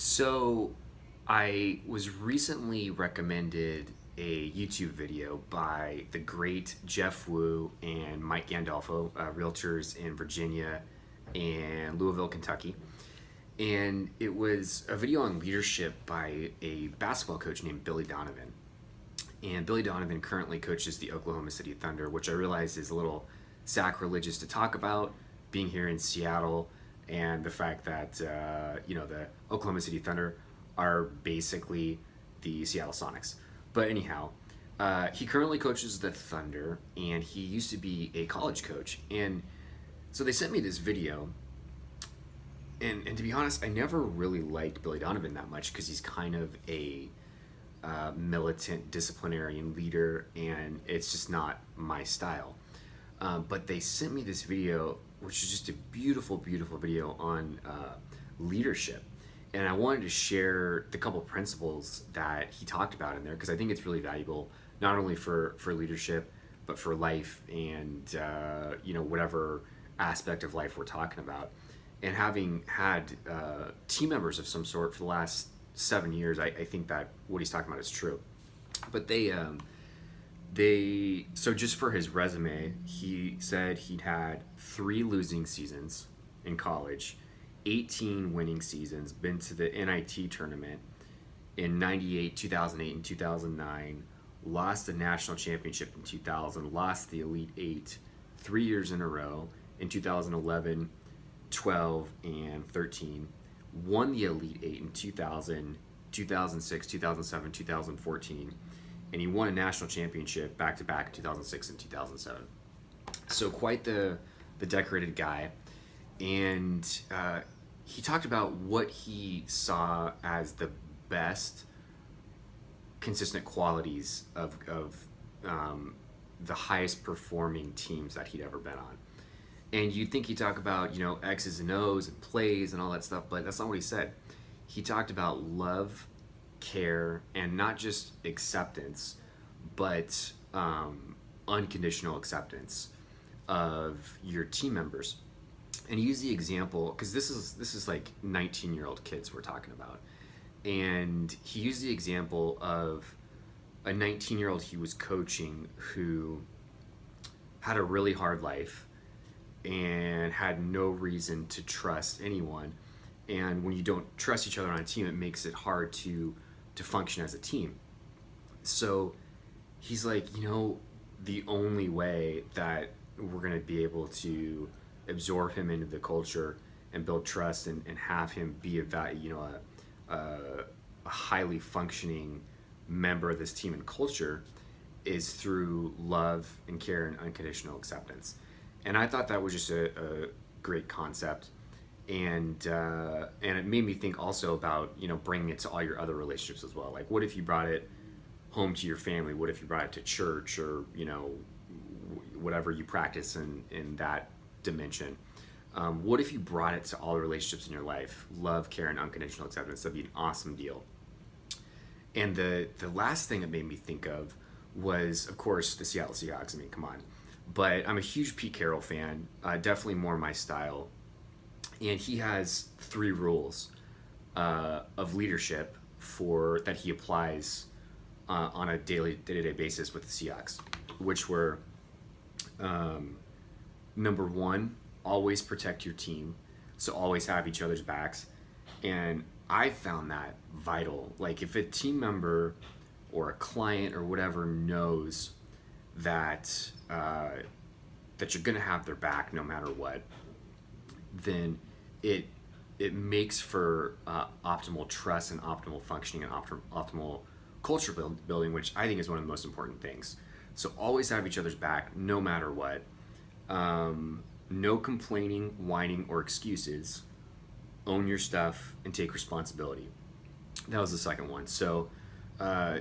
So, I was recently recommended a YouTube video by the great Jeff Wu and Mike Gandolfo, realtors in Virginia and Louisville, Kentucky. And it was a video on leadership by a basketball coach named Billy Donovan. And Billy Donovan currently coaches the Oklahoma City Thunder, which I realize is a little sacrilegious to talk about, being here in Seattle, and the fact that the Oklahoma City Thunder are basically the Seattle Sonics. But anyhow, he currently coaches the Thunder, and he used to be a college coach. And so they sent me this video, and to be honest, I never really liked Billy Donovan that much because he's kind of a militant disciplinarian leader, and it's just not my style. But they sent me this video, which is just a beautiful, beautiful video on leadership. And I wanted to share the couple principles that he talked about in there because I think it's really valuable, not only for leadership, but for life and whatever aspect of life we're talking about. And having had team members of some sort for the last 7 years, I think that what he's talking about is true. But so just for his resume, he said he'd had 3 losing seasons in college, 18 winning seasons, been to the NIT tournament in 98, 2008, and 2009, lost the national championship in 2000, lost the Elite Eight 3 years in a row in 2011, 12, and 13, won the Elite Eight in 2000, 2006, 2007, 2014, and he won a national championship back-to-back in 2006 and 2007. So quite the decorated guy. And he talked about what he saw as the best consistent qualities of the highest performing teams that he'd ever been on. And you'd think he'd talk about, X's and O's and plays and all that stuff, but that's not what he said. He talked about love, care, and not just acceptance, but unconditional acceptance of your team members. And he used the example, because this is like 19-year-old kids we're talking about. And he used the example of a 19-year-old he was coaching who had a really hard life and had no reason to trust anyone. And when you don't trust each other on a team, it makes it hard to function as a team. So he's like, the only way that we're going to be able to absorb him into the culture and build trust and have him be a highly functioning member of this team and culture is through love and care and unconditional acceptance. And I thought that was just a great concept, and it made me think also about bringing it to all your other relationships as well. Like, what if you brought it home to your family? What if you brought it to church, or whatever you practice in that dimension? What if you brought it to all the relationships in your life? Love, care, and unconditional acceptance. That'd be an awesome deal. And the last thing it made me think of was, of course, the Seattle Seahawks. I mean, come on. But I'm a huge Pete Carroll fan, definitely more my style. And he has 3 rules of leadership that he applies on a day-to-day basis with the Seahawks, which were number 1, always protect your team, so always have each other's backs. And I found that vital. Like, if a team member or a client or whatever knows that you're going to have their back no matter what, then it makes for optimal trust and optimal functioning and optimal culture building, which I think is one of the most important things. So always have each other's back no matter what. No complaining, whining, or excuses. Own your stuff and take responsibility. That was the second one. So, I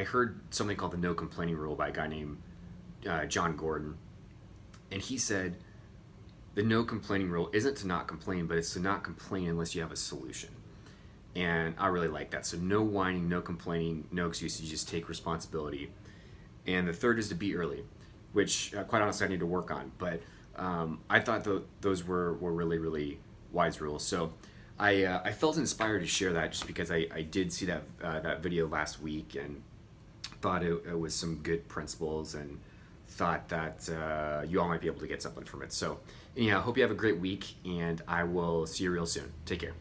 heard something called the no complaining rule by a guy named John Gordon. And he said the no complaining rule isn't to not complain, but it's to not complain unless you have a solution. And I really like that. So no whining, no complaining, no excuses. You just take responsibility. And the third is to be early, which quite honestly I need to work on. But I thought those were really, really wise rules. So I felt inspired to share that just because I did see that video last week and thought it was some good principles and thought that you all might be able to get something from it. So anyhow, hope you have a great week, and I will see you real soon. Take care.